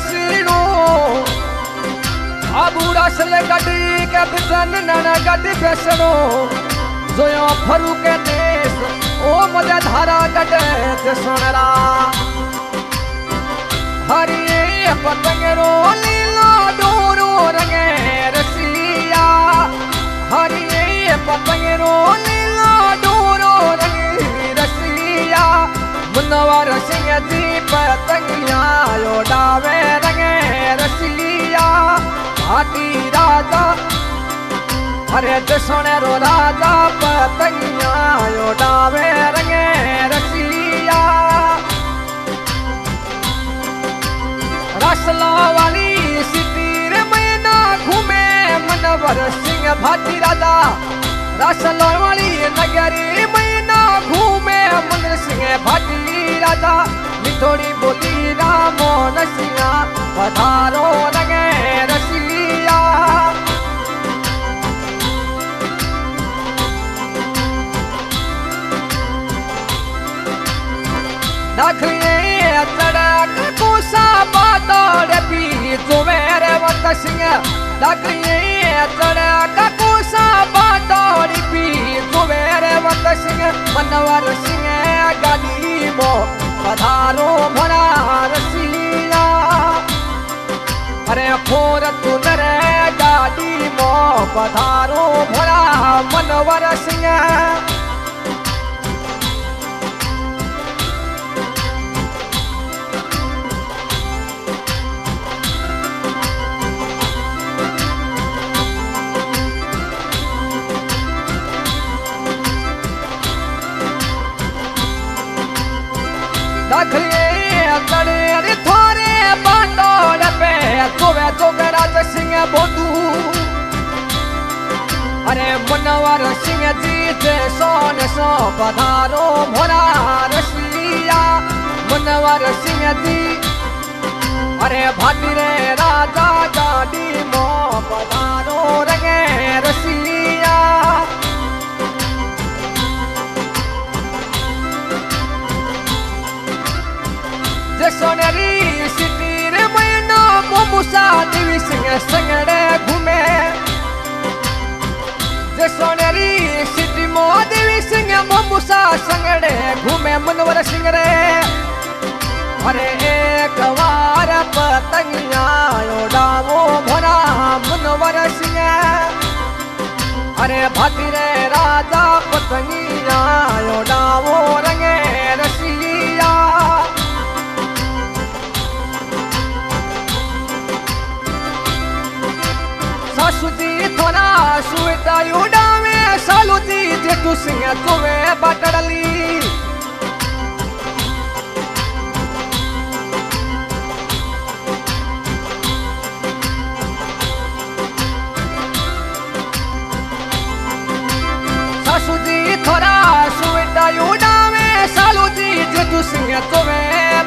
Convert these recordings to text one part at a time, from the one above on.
रसीड़ो Abu Russell गड्डी के बिजन नन गड्डी बेसड़ो जोयो फरू के देश ओ मजे धारा गड्डे जसनरा हरिये पतंगरो लीला डोरो रंगे रसिया हरिये पतंगरो लीला डोरो रंगे रसिया मुनवर सिंह जी पतंगिया लोडावे रंगे रसिया भाटी राजा अरे जसोनेरो राजा पतंगिया लोडावे रंगे रसिया रसला वाली सिटीर मैना घूमे मनवर सिंह भाटी राजा रसला वाली नगरी मैना घूमे मनवर सिंह भाटी राजा मिठोड़ी बोली रामो नसिया पधारो रंगे रसिया नखरे तड़क कुसा बातोड़े पी जुमेरे वत सिंह नखरे तड़क कुसा बातोड़ी पी जुमेरे वत सिंह मनवर सिंह गाड़ी मो पधारो भरा रसिया अरे फोर तुनरे गाड़ी मो पधारो भरा मनवर सिंह नखरे थोरे बांडोड़ पे तुवे जोगराज सिंह बोधू अरे मनवर सिंह जी जे सोन सो पधारो भोरा रसिया मनवर सिंह जी अरे भाटी रे राजा गाड़ी मो पधारो रंगे रसिया सोनेरी सिटीर मैना मोमुसा देवी सिंह संगड़े घूमे जे सोनेरी सिटी मो देवी सिंह मोमुसा संगड़े घूमे मनवर सिंह रे अरे एक बार पतंगिया उड़ावो भरा मनवर सिंह अरे भाटी रे राजा पतंगिया उड़ावो रंगे रसिया सासुजी थोड़ा सुविधा उड़ावे सालूजी जेठू सिंह तुवे बटड़ली सासुजी थोड़ा सुविधा उड़ावे सालूजी जेठू सिंह तुवे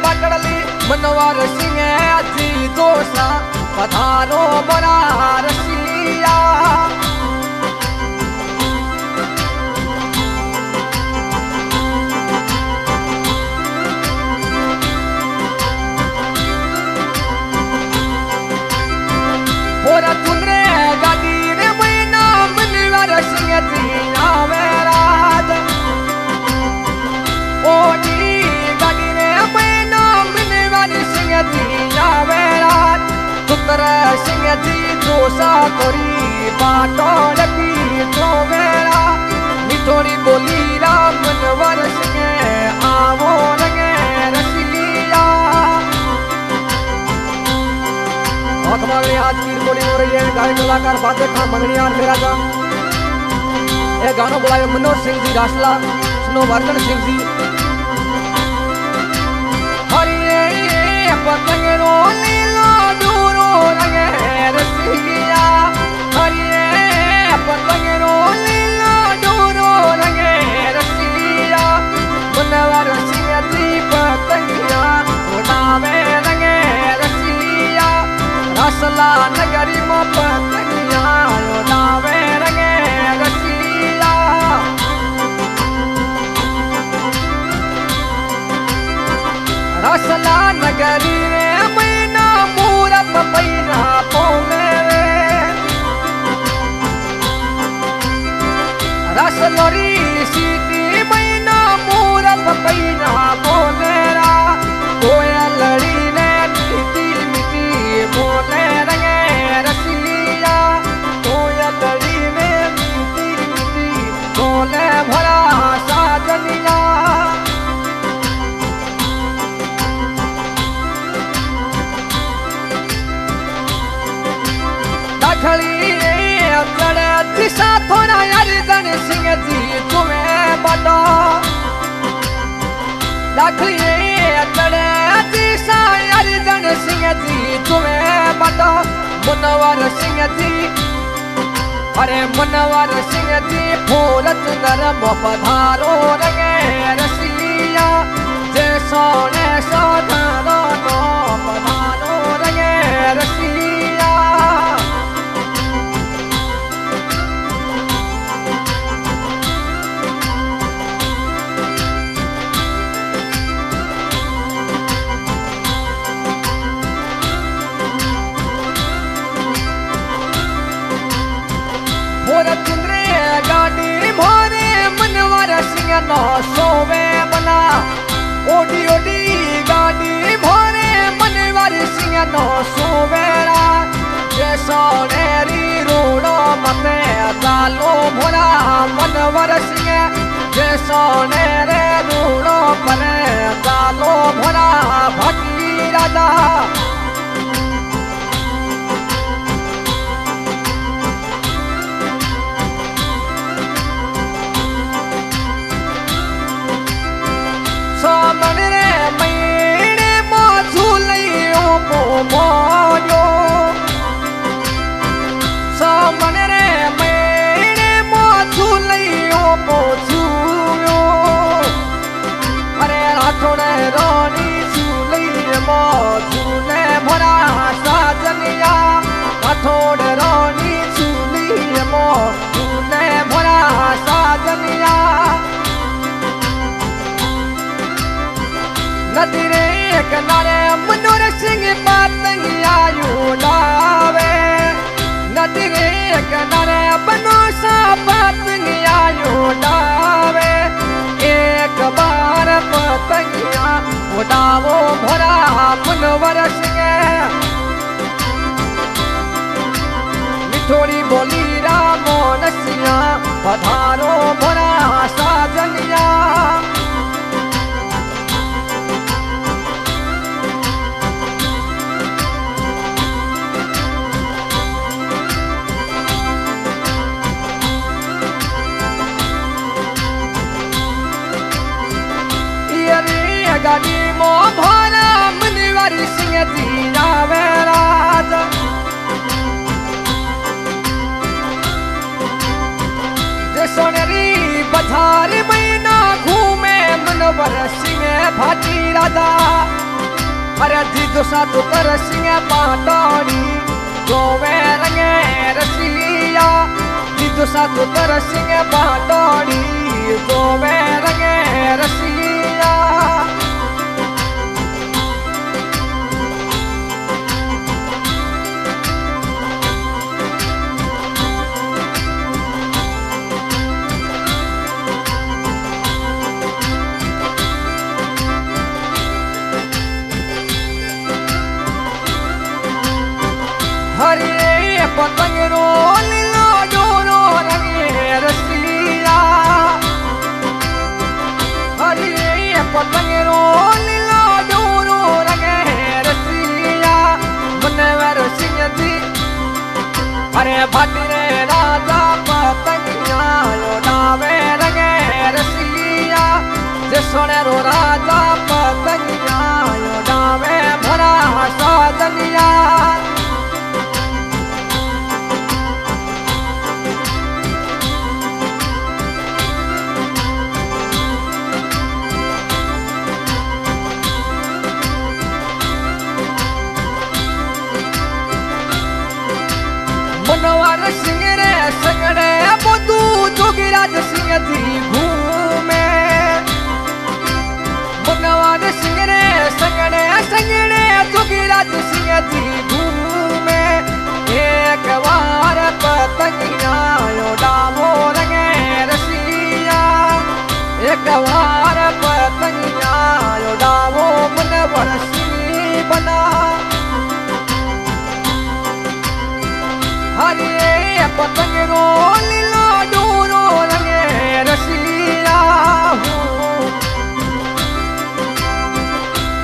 बटड़ली मनवर सिंह जी दोसा पधारो बड़ा रसिया पूरा तुमरे गाड़ी रे मैना मनवर सिंह जी आवेराज ओडी गाड़ी रे मैना मनवर सिंह जी आवेराज सुंदर सिंह जी जोसा कोरी बाटोड़ पी जो मेरा मिठोड़ी बोली राम मनवर सिंह आवो रंगे रसिया आज की रिकॉर्डिंग हो रही है गायक कलाकार बादे खां मंगनियार मेरा का ये गाना बुलाए मनोज सिंह जी रासला सुनो वर्धन सिंह जी हरिये पतंगरो लीला डोरो रंगे रसिया हरिये पतंगरो लीला डोरो रंगे रसिया मनवर सिंह जी पतंगिया उड़ावे रंगे रसिया रसला नगरी में पतंगिया उड़ावे रंगे रसिया रसला नगरी रे मैना पपैया बोले रस लोरी सीटी मैना मोर पपैया बोले कोयलड़ी ने मीठी मीठी बोले रंगे रसिया कोयलड़ी ने मीठी मीठी बोले भरा साजनिया दिशा थोड़ा अर्जन सिंह जी तुम्हें बता दिशा अर्जन सिंह जी तुम्हें बता मुनवर सिंह जी अरे मुनवर सिंह जी फूलत नरम पधारो रंगे रसिया जे सोने सोधारो नो पधारो रंगे रसिया गाड़ी भोरे मनवर सिंह नो सोवे बना ओडी ओडी गाड़ी भोरे मनवर सिंह नो सोवेरा जे सोनेरी रूड़ो मते दालो भोरा मनवर सिंह जे सोनेरे रूड़ो परे दालो भोरा भटी राजा मोयो सामने रे मेरे मोचुलियो पोचुयो अरे राठौड़े रानी चुली मोचुले भरा साजनिया राठौड़े रानी चुली मोचुले भरा साजनिया नदी रे किनारे मनोर सिंह पातंगिया उड़ावे नदी रे किनारे बनोसा पातंगिया उड़ावे एक बार पतंगिया उड़ावो भरा मनोवर सिंह मिठोरी बोली रामो नसिया पधारो भरा साजनिया गाड़ी मो भरा मुनिवर सिंह जी जावे राज जे सोनेरी बाजार महीना घूमे मुनिवर सिंह भाटी राजा अरे जी दोसा तो कर सिंह पाटोड़ी गोवे रंगे रसिया जी दोसा तो कर सिंह पाटोड़ी गोवे रंगे रसिया हरे पतंग रो लीलो डोरो रंगे रसिया हरे पतंग रो लीलो डोरो रंगे रसिया मुनवर सिंह जी अरे भटरे राजा पतंगिया उड़ावे रंगे रसिया जे सोने रो राजा पतंगिया उड़ावे भरा साजनिया मनोवर सिंह रे संगड़े बुद्धू जोगिराज सिंह जी घूमे मनोवर सिंह रे संगड़े जोगिराज सिंह जी घूमे बार पतंगिया उड़ावो रंगे रसिया, एक बार पतंगिया उड़ावो मन बरसी बना। हरे पतंग रो लीला डोरो रंगे रसिया हूँ,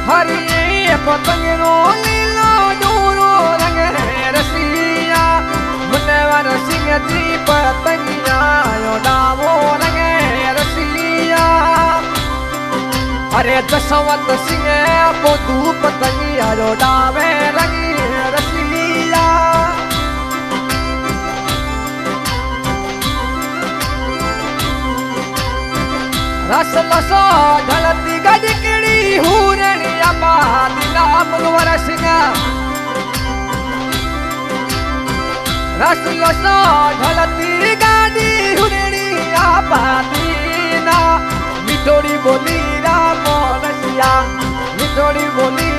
हरे पतंग रो लीला डोरो रंगे रसिया, मुनवर सिंह जी पतंगिया उड़ावो रंगे रसिया। अरे जसवंत सिंह बुद्धू पतंगिया उड़ावे रंगी रसिया। रस लसो ढलती गजकड़ी हुरनिया मादिना मुनवर सिंह, रस लसो ढलती गाड़ी हुरनिया मादिना, मिठोड़ी बोली राम रसिया, मिठोड़ी बोली